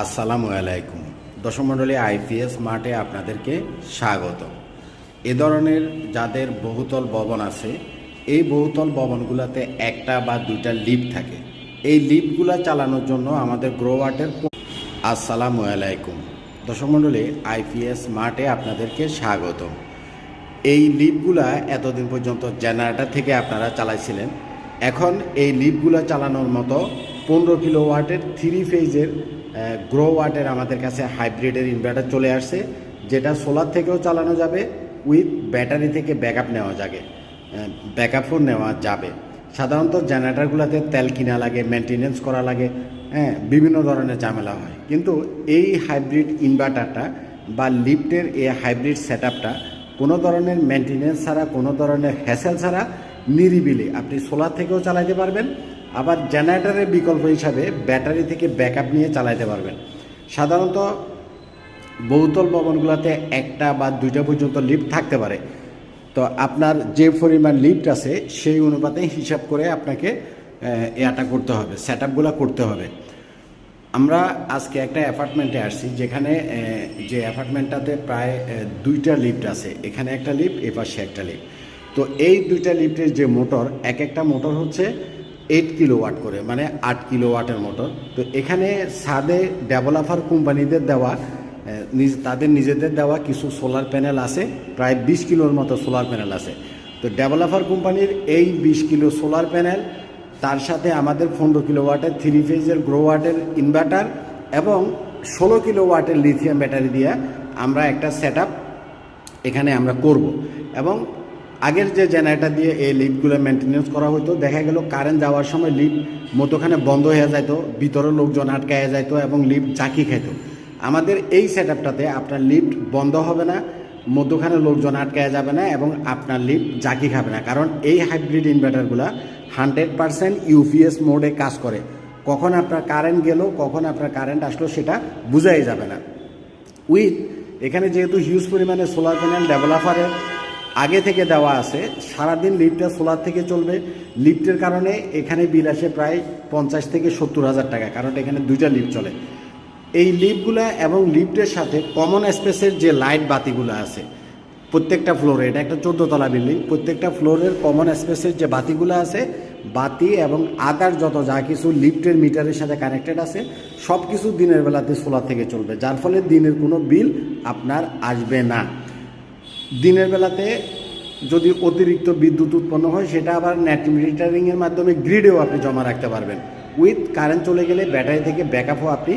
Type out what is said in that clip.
আসসালামু আলাইকুম দর্শক মণ্ডলী, আইপিএস মার্টে আপনাদেরকে স্বাগত। এ ধরনের যাদের বহুতল ভবন আছে, এই বহুতল ভবনগুলোতে একটা বা দুইটা লিফট থাকে। এই লিফটগুলো চালানোর জন্য আমাদের গ্রোওয়াটের আসসালামু আলাইকুম দর্শক মণ্ডলী, আইপিএস মার্টে আপনাদেরকে স্বাগত। এই লিফটগুলা এতদিন পর্যন্ত জেনারেটর থেকে আপনারা চালাইছিলেন। এখন এই লিফটগুলো চালানোর মতো 15 কিলোওয়াটের 3 ফেজের গ্রোওয়াটের আমাদের কাছে হাইব্রিডের ইনভার্টার চলে আসছে, যেটা সোলার থেকেও চালানো যাবে, উইথ ব্যাটারি থেকে ব্যাকআপ নেওয়া যাবে। সাধারণত জেনারেটরগুলোতে তেল কিনা লাগে, মেনটেনেন্স করা লাগে, বিভিন্ন ধরনের ঝামেলা হয়। কিন্তু এই হাইব্রিড ইনভার্টারটা বা লিফটের এই হাইব্রিড সেটআপটা কোনো ধরনের মেনটেনেন্স ছাড়া, কোনো ধরনের হ্যাসেল ছাড়া নিরিবিলি আপনি সোলার থেকেও চালাতে পারবেন, আবার জেনারেটরের বিকল্প হিসাবে ব্যাটারি থেকে ব্যাকআপ নিয়ে চালাতে পারবেন। সাধারণত বহুতল ভবনগুলোতে একটা বা দুইটা পর্যন্ত লিফট থাকতে পারে। তো আপনার যে পরিমাণ লিফট আছে সেই অনুপাতে হিসাব করে আপনাকে এটা করতে হবে, সেটআপগুলো করতে হবে। আমরা আজকে একটা অ্যাপার্টমেন্টে আসছি, যেখানে যে অ্যাপার্টমেন্টটাতে প্রায় 2টা লিফট আছে। এখানে একটা লিফট, এপাশে একটা লিফট। তো এই 2টা লিফটের যে মোটর, একটা মোটর হচ্ছে 8 কিলোওয়াট করে, মানে 8 কিলোওয়াটের মোটর। তো এখানে ছাদে ডেভেলপার কোম্পানিদের দেওয়া, তাদের নিজেদের দেওয়া কিছু সোলার প্যানেল আছে, প্রায় 20 কিলোর মতো সোলার প্যানেল আছে। তো ডেভেলপার কোম্পানির এই 20 কিলো সোলার প্যানেল, তার সাথে আমাদের 15 কিলোওয়াটের 3 ফেজের গ্রোওয়াটের ইনভার্টার এবং 16 কিলোওয়াটের লিথিয়াম ব্যাটারি দিয়ে আমরা একটা সেটআপ এখানে আমরা করব। এবং আগের যে জেনারেটর দিয়ে এই লিফটগুলো মেনটেনেন্স করা হতো, দেখা গেল কারেন্ট যাওয়ার সময় লিফট মধ্যখানে বন্ধ হয়ে যেত, ভিতরে লোকজন আটকায় যেত এবং লিফট ঝাঁকি খেত। আমাদের এই সেটআপটাতে আপনার লিফট বন্ধ হবে না, মধ্যখানে লোকজন আটকায় যাবে না এবং আপনার লিফট ঝাঁকি খাবে না। কারণ এই হাইব্রিড ইনভার্টারগুলো 100% ইউপিএস মোডে কাজ করে। কখন আপনার কারেন্ট গেল, কখন আপনার কারেন্ট আসলো, সেটা বোঝাই যাবে না। এখানে যেহেতু হিউজ পরিমাণে সোলার প্যানেল ডেভেলপারের আগে থেকে দেওয়া আছে, সারাদিন লিফটটা সোলার থেকে চলবে। লিফটের কারণে এখানে বিল আসে প্রায় 50 থেকে 70 হাজার টাকা, কারণ এখানে 2টা লিফট চলে। এই লিফটগুলো এবং লিফটের সাথে কমন স্পেসের যে লাইট বাতিগুলো আছে প্রত্যেকটা ফ্লোরে, এটা একটা 14 তলা বিল্ডিং, প্রত্যেকটা ফ্লোরের কমন স্পেসের যে বাতিগুলো আছে, বাতি এবং আদার যত যা কিছু লিফটের মিটারের সাথে কানেক্টেড আছে, সব কিছু দিনের বেলাতে সোলার থেকে চলবে, যার ফলে দিনের কোনো বিল আপনার আসবে না। দিনের বেলাতে যদি অতিরিক্ত বিদ্যুৎ উৎপন্ন হয়, সেটা আবার নেট মিটারিংয়ের মাধ্যমে গ্রিডেও আপনি জমা রাখতে পারবেন। কারেন্ট চলে গেলে ব্যাটারি থেকে ব্যাকআপও আপনি